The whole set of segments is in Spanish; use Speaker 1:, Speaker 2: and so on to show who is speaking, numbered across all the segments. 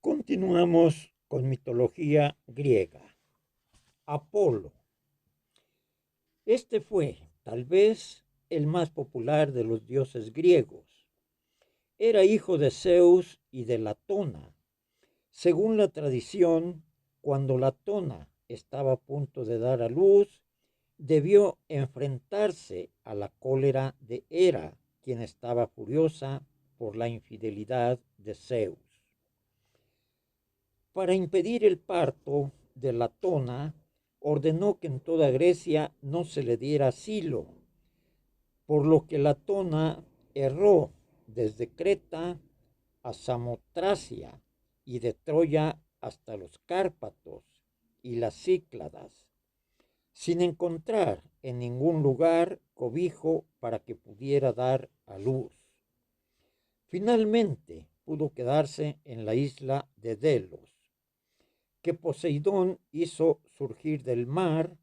Speaker 1: Continuamos con mitología griega. Apolo. Este fue, tal vez, el más popular de los dioses griegos. Era hijo de Zeus y de Latona. Según la tradición, cuando Latona estaba a punto de dar a luz, debió enfrentarse a la cólera de Hera, quien estaba furiosa por la infidelidad de Zeus. Para impedir el parto de Latona, ordenó que en toda Grecia no se le diera asilo, por lo que Latona erró desde Creta a Samotracia y de Troya hasta los Cárpatos y las Cícladas, sin encontrar en ningún lugar cobijo para que pudiera dar a luz. Finalmente pudo quedarse en la isla de Delos, que Poseidón hizo surgir del mar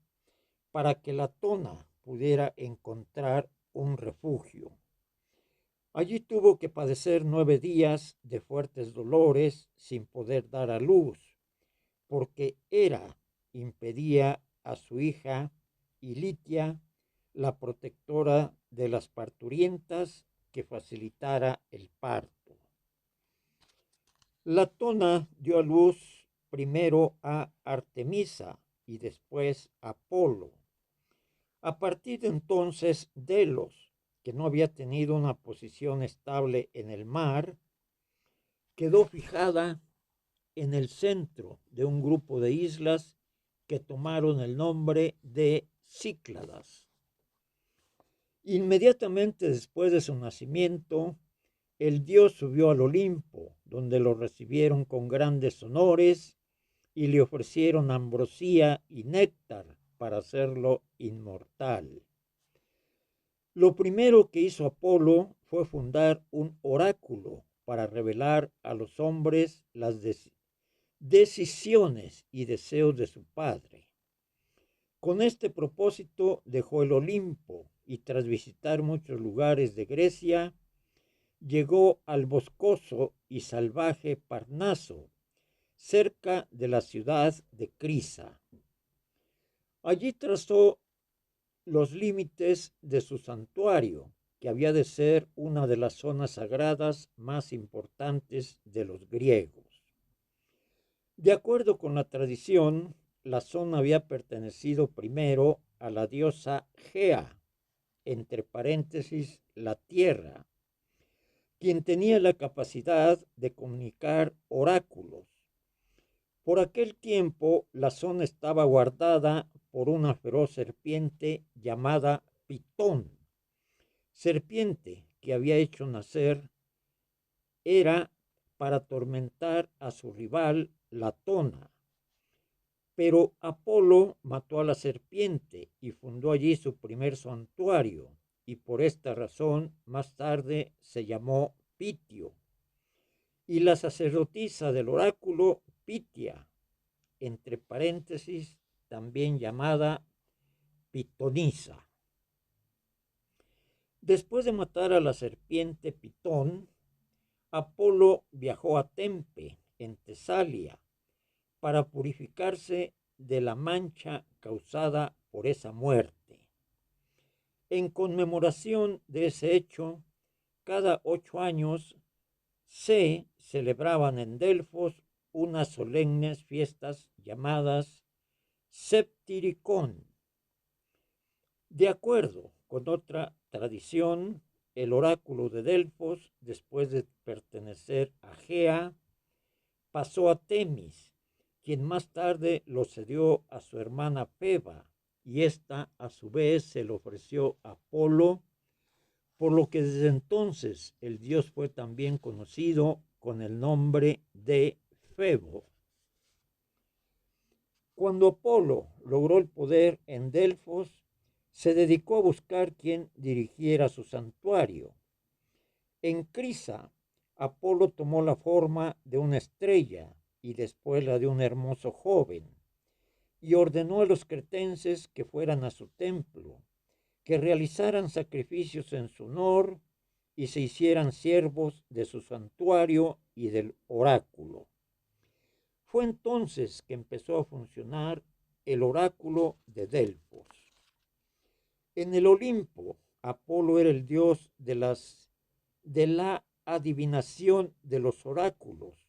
Speaker 1: para que Latona pudiera encontrar un refugio. Allí tuvo que padecer 9 días de fuertes dolores sin poder dar a luz, porque Hera impedía a su hija Ilitia, la protectora de las parturientas, que facilitara el parto. Latona dio a luz primero a Artemisa y después a Apolo. A partir de entonces, Delos, que no había tenido una posición estable en el mar, quedó fijada en el centro de un grupo de islas que tomaron el nombre de Cícladas. Inmediatamente después de su nacimiento, el dios subió al Olimpo, donde lo recibieron con grandes honores y le ofrecieron ambrosía y néctar para hacerlo inmortal. Lo primero que hizo Apolo fue fundar un oráculo para revelar a los hombres las decisiones y deseos de su padre. Con este propósito dejó el Olimpo y tras visitar muchos lugares de Grecia, llegó al boscoso y salvaje Parnaso, cerca de la ciudad de Crisa. Allí trazó los límites de su santuario, que había de ser una de las zonas sagradas más importantes de los griegos. De acuerdo con la tradición, la zona había pertenecido primero a la diosa Gea, entre paréntesis, la tierra, quien tenía la capacidad de comunicar oráculos. Por aquel tiempo, la zona estaba guardada por una feroz serpiente llamada Pitón, serpiente que había hecho nacer Hera para atormentar a su rival Latona. Pero Apolo mató a la serpiente y fundó allí su primer santuario, y por esta razón más tarde se llamó Pitio. Y la sacerdotisa del oráculo, Pitia, entre paréntesis, también llamada Pitonisa. Después de matar a la serpiente Pitón, Apolo viajó a Tempe, en Tesalia, para purificarse de la mancha causada por esa muerte. En conmemoración de ese hecho, cada 8 años se celebraban en Delfos unas solemnes fiestas llamadas Septiricón. De acuerdo con otra tradición, el oráculo de Delfos, después de pertenecer a Gea, pasó a Temis, quien más tarde lo cedió a su hermana Feba, y ésta a su vez se lo ofreció a Apolo, por lo que desde entonces el dios fue también conocido con el nombre de Febo. Cuando Apolo logró el poder en Delfos, se dedicó a buscar quien dirigiera su santuario. En Crisa, Apolo tomó la forma de una estrella y después la de un hermoso joven, y ordenó a los cretenses que fueran a su templo, que realizaran sacrificios en su honor y se hicieran siervos de su santuario y del oráculo. Fue entonces que empezó a funcionar el oráculo de Delfos. En el Olimpo, Apolo era el dios de la adivinación de los oráculos.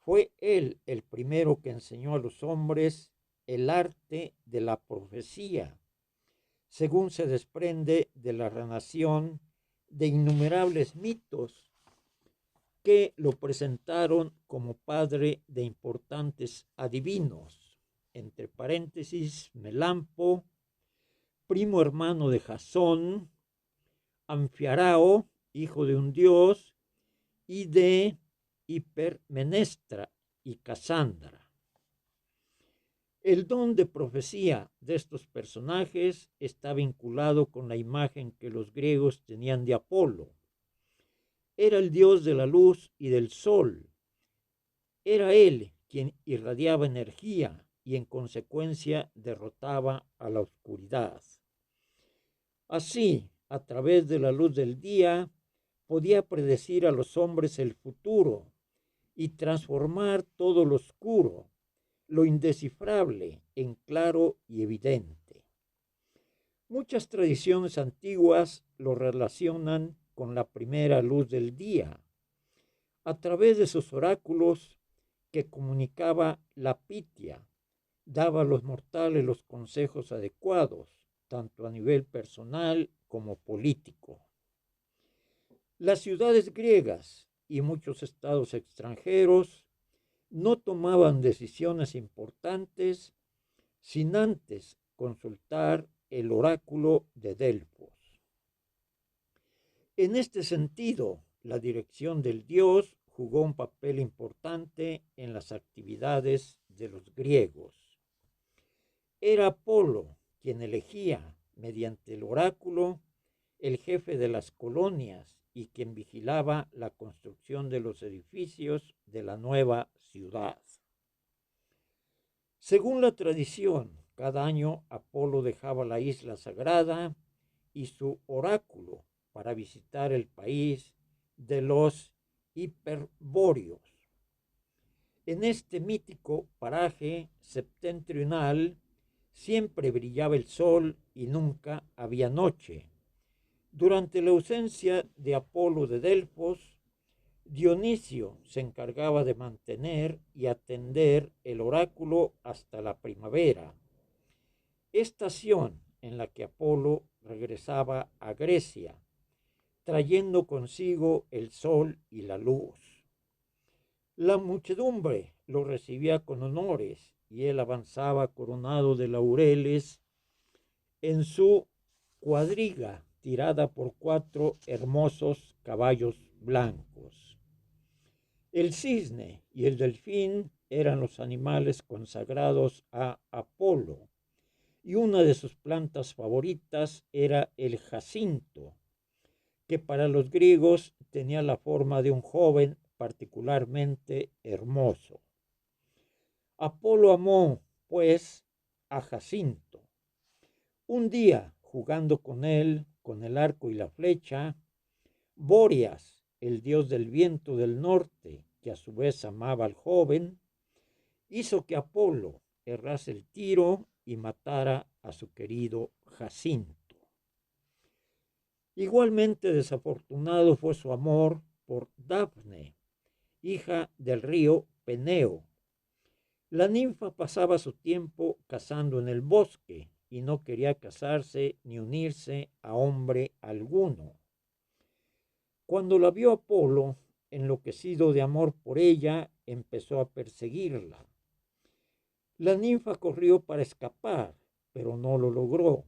Speaker 1: Fue él el primero que enseñó a los hombres el arte de la profecía, según se desprende de la narración de innumerables mitos que lo presentaron como padre de importantes adivinos, entre paréntesis, Melampo, primo hermano de Jasón, Anfiarao, hijo de un dios, y de Hipermenestra y Casandra. El don de profecía de estos personajes está vinculado con la imagen que los griegos tenían de Apolo. Era el dios de la luz y del sol. Era él quien irradiaba energía y en consecuencia derrotaba a la oscuridad. Así, a través de la luz del día, podía predecir a los hombres el futuro y transformar todo lo oscuro, lo indescifrable, en claro y evidente. Muchas tradiciones antiguas lo relacionan con la primera luz del día. A través de sus oráculos que comunicaba la Pitia, daba a los mortales los consejos adecuados, tanto a nivel personal como político. Las ciudades griegas y muchos estados extranjeros no tomaban decisiones importantes sin antes consultar el oráculo de Delfos. En este sentido, la dirección del dios jugó un papel importante en las actividades de los griegos. Era Apolo quien elegía, mediante el oráculo, el jefe de las colonias y quien vigilaba la construcción de los edificios de la nueva ciudad. Según la tradición, cada año Apolo dejaba la isla sagrada y su oráculo para visitar el país de los hiperbóreos. En este mítico paraje septentrional siempre brillaba el sol y nunca había noche. Durante la ausencia de Apolo de Delfos, Dionisio se encargaba de mantener y atender el oráculo hasta la primavera, estación en la que Apolo regresaba a Grecia, trayendo consigo el sol y la luz. La muchedumbre lo recibía con honores y él avanzaba coronado de laureles en su cuadriga tirada por 4 hermosos caballos blancos. El cisne y el delfín eran los animales consagrados a Apolo, y una de sus plantas favoritas era el jacinto, que para los griegos tenía la forma de un joven particularmente hermoso. Apolo amó, pues, a Jacinto. Un día, jugando con él, con el arco y la flecha, Bóreas, el dios del viento del norte, que a su vez amaba al joven, hizo que Apolo errase el tiro y matara a su querido Jacinto. Igualmente desafortunado fue su amor por Dafne, hija del río Peneo. La ninfa pasaba su tiempo cazando en el bosque y no quería casarse ni unirse a hombre alguno. Cuando la vio Apolo, enloquecido de amor por ella, empezó a perseguirla. La ninfa corrió para escapar, pero no lo logró.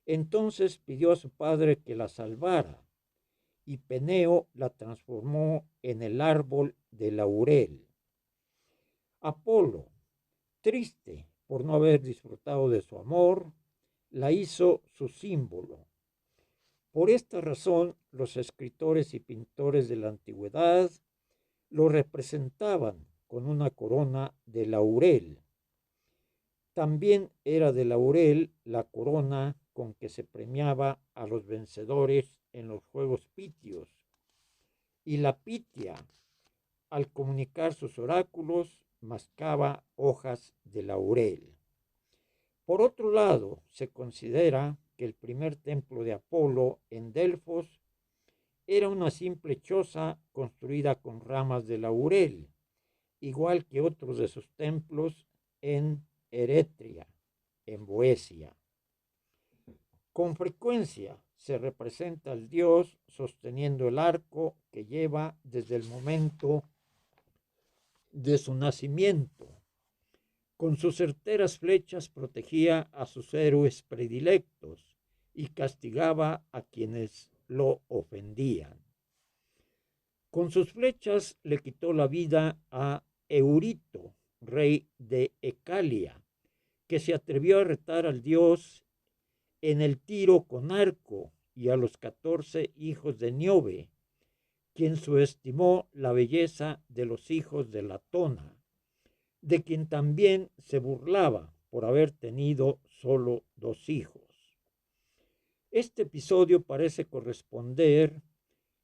Speaker 1: Entonces pidió a su padre que la salvara, y Peneo la transformó en el árbol de laurel. Apolo, triste por no haber disfrutado de su amor, la hizo su símbolo. Por esta razón, los escritores y pintores de la antigüedad lo representaban con una corona de laurel. También era de laurel la corona con que se premiaba a los vencedores en los Juegos Pitios. Y la Pitia, al comunicar sus oráculos, mascaba hojas de laurel. Por otro lado, se considera que el primer templo de Apolo en Delfos era una simple choza construida con ramas de laurel, igual que otros de sus templos en Eretria, en Boecia. Con frecuencia se representa al dios sosteniendo el arco que lleva desde el momento de su nacimiento. Con sus certeras flechas protegía a sus héroes predilectos y castigaba a quienes lo ofendían. Con sus flechas le quitó la vida a Eurito, rey de Ecalia, que se atrevió a retar al dios en el tiro con arco, y a los 14 hijos de Niobe, quien subestimó la belleza de los hijos de Latona, de quien también se burlaba por haber tenido solo 2 hijos. Este episodio parece corresponder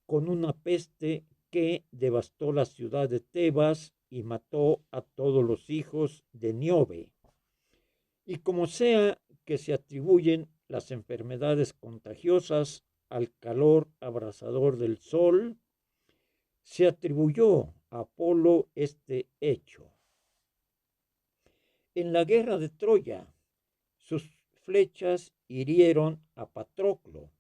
Speaker 1: con una peste que devastó la ciudad de Tebas y mató a todos los hijos de Niobe. Y como sea que se atribuyen las enfermedades contagiosas al calor abrasador del sol, se atribuyó a Apolo este hecho. En la guerra de Troya, sus flechas hirieron a Patroclo,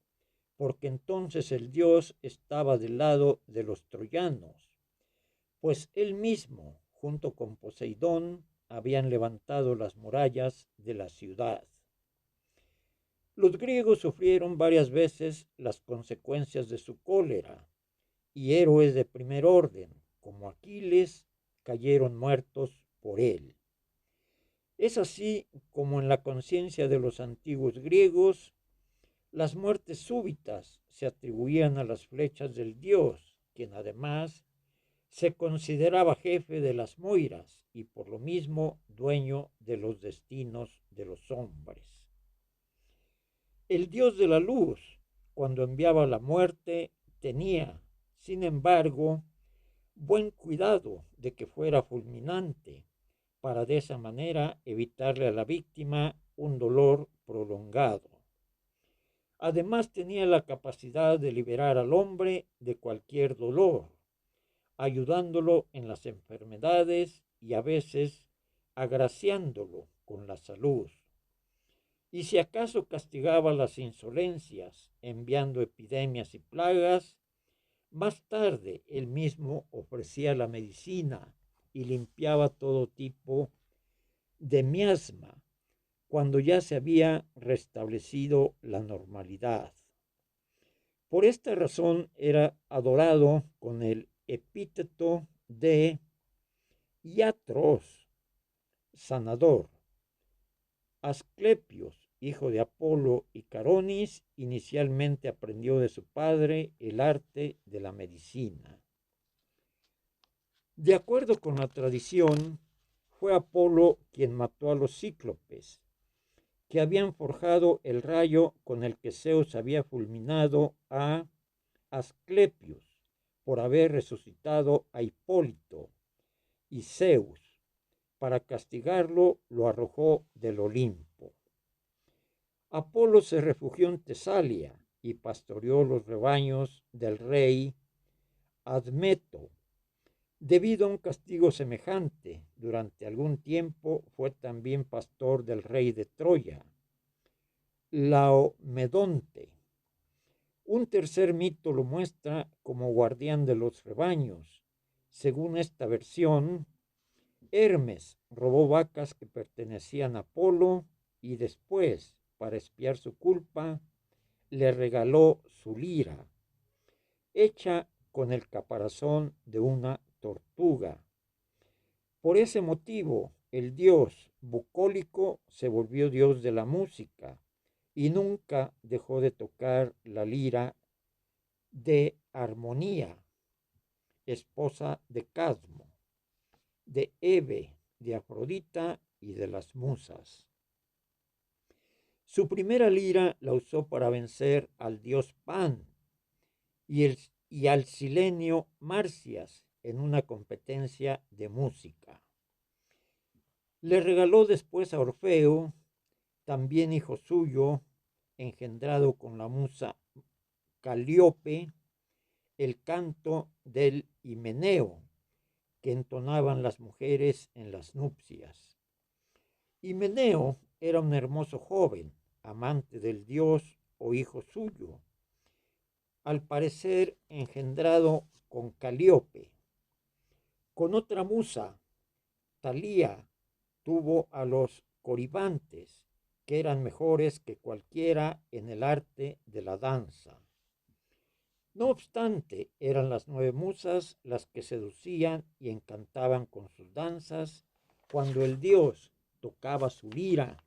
Speaker 1: porque entonces el dios estaba del lado de los troyanos, pues él mismo, junto con Poseidón, habían levantado las murallas de la ciudad. Los griegos sufrieron varias veces las consecuencias de su cólera, y héroes de primer orden, como Aquiles, cayeron muertos por él. Es así como en la conciencia de los antiguos griegos, las muertes súbitas se atribuían a las flechas del dios, quien además se consideraba jefe de las Moiras y por lo mismo dueño de los destinos de los hombres. El dios de la luz, cuando enviaba la muerte, tenía, sin embargo, buen cuidado de que fuera fulminante, para de esa manera evitarle a la víctima un dolor prolongado. Además tenía la capacidad de liberar al hombre de cualquier dolor, ayudándolo en las enfermedades y a veces agraciándolo con la salud. Y si acaso castigaba las insolencias, enviando epidemias y plagas, más tarde él mismo ofrecía la medicina y limpiaba todo tipo de miasma cuando ya se había restablecido la normalidad. Por esta razón era adorado con el epíteto de iatros, sanador. Asclepios, hijo de Apolo y Caronis, inicialmente aprendió de su padre el arte de la medicina. De acuerdo con la tradición, fue Apolo quien mató a los cíclopes, que habían forjado el rayo con el que Zeus había fulminado a Asclepios por haber resucitado a Hipólito, y Zeus, para castigarlo, lo arrojó del Olimpo. Apolo se refugió en Tesalia y pastoreó los rebaños del rey Admeto. Debido a un castigo semejante, durante algún tiempo fue también pastor del rey de Troya, Laomedonte. Un tercer mito lo muestra como guardián de los rebaños. Según esta versión, Hermes robó vacas que pertenecían a Apolo y después, para expiar su culpa, le regaló su lira, hecha con el caparazón de una tortuga. Por ese motivo, el dios bucólico se volvió dios de la música y nunca dejó de tocar la lira de Armonía, esposa de Cadmo, de Hebe, de Afrodita y de las musas. Su primera lira la usó para vencer al dios Pan y al silenio Marcias, en una competencia de música. Le regaló después a Orfeo, también hijo suyo, engendrado con la musa Calíope, el canto del Himeneo, que entonaban las mujeres en las nupcias. Himeneo era un hermoso joven, amante del dios o hijo suyo, al parecer engendrado con Calíope. Con otra musa, Talía, tuvo a los coribantes, que eran mejores que cualquiera en el arte de la danza. No obstante, eran las 9 musas las que seducían y encantaban con sus danzas cuando el dios tocaba su lira.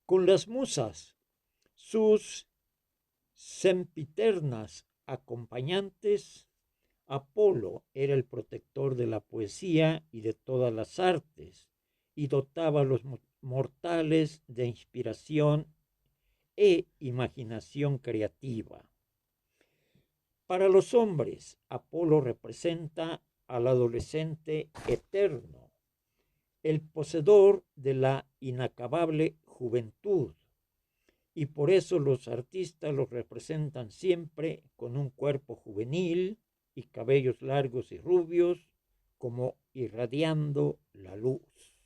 Speaker 1: Con las musas, sus sempiternas acompañantes, Apolo era el protector de la poesía y de todas las artes, y dotaba a los mortales de inspiración e imaginación creativa. Para los hombres, Apolo representa al adolescente eterno, el poseedor de la inacabable juventud, y por eso los artistas los representan siempre con un cuerpo juvenil y cabellos largos y rubios, como irradiando la luz.